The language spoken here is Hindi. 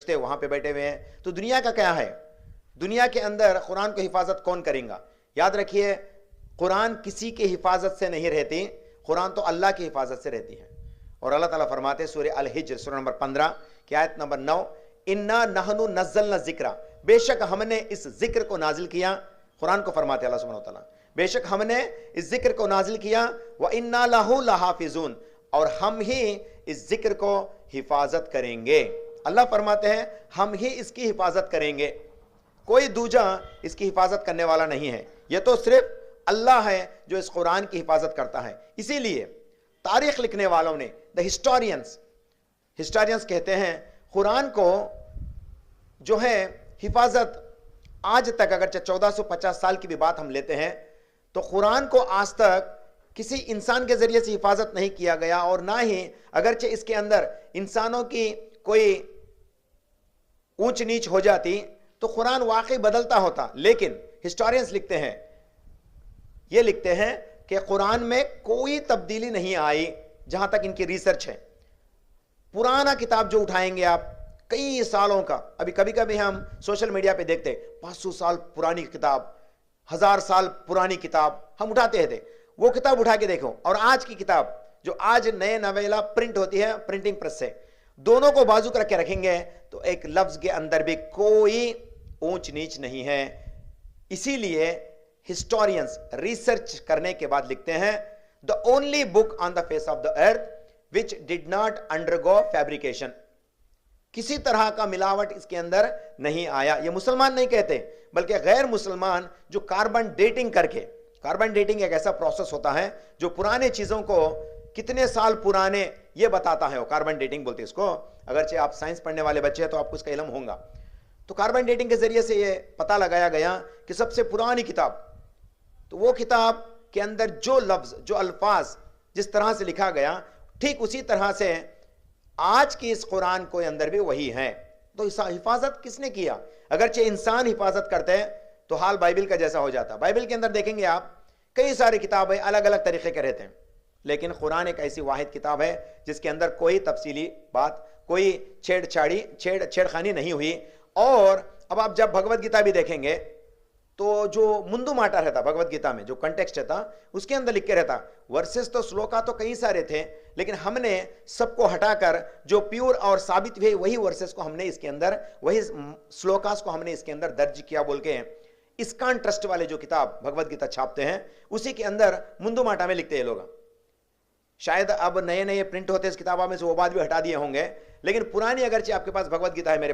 फरिश्ते वहां पे बैठे हुए हैं, तो दुनिया का क्या है? दुनिया के अंदर कुरान को हिफाजत कौन करेगा? याद रखिए, कुरान किसी की हिफाजत से नहीं रहती, कुरान तो अल्लाह की हिफाजत से रहती है। और अल्लाह ताला फरमाते सूरह अल हिज्र सूरह नंबर 15 की आयत नंबर 9, इन्ना नहनु नज़्ज़लना ज़िक्रा, बेशक हमने इस जिक्र को नाजिल किया। कुरान को फरमाते अल्लाह सुब्हानहू व तआला, बेशक हमने इस जिक्र को नाजिल किया, व इन्ना लहू लहाफिज़ून, और हम ही इस जिक्र को हिफाजत करेंगे। अल्लाह फरमाते हैं हम ही इसकी हिफाजत करेंगे, कोई दूजा इसकी हिफाजत करने वाला नहीं है। यह तो सिर्फ अल्लाह है जो इस कुरान की हिफाजत करता है। इसीलिए तारीख लिखने वालों ने, द हिस्टोरियंस कहते हैं कुरान को जो है हिफाजत आज तक, अगर 1450 साल की भी बात हम लेते हैं, तो कुरान को आज तक किसी इंसान के जरिए से हिफाजत नहीं किया गया, और ना ही अगरचे इसके अंदर इंसानों की कोई ऊंच नीच हो जाती तो कुरान वाकई बदलता होता। लेकिन हिस्टोरियंस लिखते हैं, ये लिखते हैं कि कुरान में कोई तब्दीली नहीं आई जहां तक इनकी रिसर्च है। पुराना किताब जो उठाएंगे आप, कई सालों का, अभी कभी कभी हम सोशल मीडिया पे देखते 500 साल पुरानी किताब, 1000 साल पुरानी किताब हम उठाते थे। वो किताब उठा के देखो और आज की किताब जो आज नए नवेला प्रिंट होती है प्रिंटिंग प्रेस से, दोनों को बाजू कर के रखेंगे तो एक लफ्ज के अंदर भी कोई ऊंच नीच नहीं है। इसीलिए हिस्टोरियंस रिसर्च करने के बाद लिखते हैं, the only book on the face of the earth which did not undergo fabrication, किसी तरह का मिलावट इसके अंदर नहीं आया। ये मुसलमान नहीं कहते, बल्कि गैर मुसलमान जो कार्बन डेटिंग करके, कार्बन डेटिंग एक ऐसा प्रोसेस होता है जो पुराने चीजों को कितने साल पुराने ये बताता है, वो कार्बन डेटिंग बोलते हैं इसको। अगरचे आप साइंस पढ़ने वाले बच्चे हैं तो आपको इसका इल्म होगा। तो कार्बन डेटिंग के जरिए से ये पता लगाया गया कि सबसे पुरानी किताब, तो वो किताब के अंदर जो लफ्ज, जो अल्फाज जिस तरह से लिखा गया, ठीक उसी तरह से आज की इस कुरान के अंदर भी वही है। तो इस हिफाजत किसने किया? अगरचे इंसान हिफाजत करते हैं तो हाल बाइबल का जैसा हो जाता। बाइबल के अंदर देखेंगे आप, कई सारी किताबें अलग अलग तरीके के रहते हैं, लेकिन कुरान एक ऐसी वाहिद किताब है जिसके अंदर कोई तफसीली बात, कोई छेड़खानी नहीं हुई। और अब आप जब भगवत गीता भी देखेंगे तो जो मुंदू माटा रहता भगवत गीता में, जो कंटेक्स्ट रहता, उसके अंदर लिख के रहता, वर्सेस तो श्लोका तो कई सारे थे, लेकिन हमने सबको हटाकर जो प्योर और साबित हुए वही वर्सेस को हमने इसके अंदर, वही श्लोकास को हमने इसके अंदर दर्ज किया बोल के इस्कान ट्रस्ट वाले जो किताब भगवत गीता छापते हैं उसी के अंदर मुंदू माटा में लिखते हैं लोग। शायद अब नए नए प्रिंट होते इस किताबों में से वो बात भी हटा दिए होंगे, लेकिन पुरानी अगरचे आपके पास भगवत गीता है मेरे पास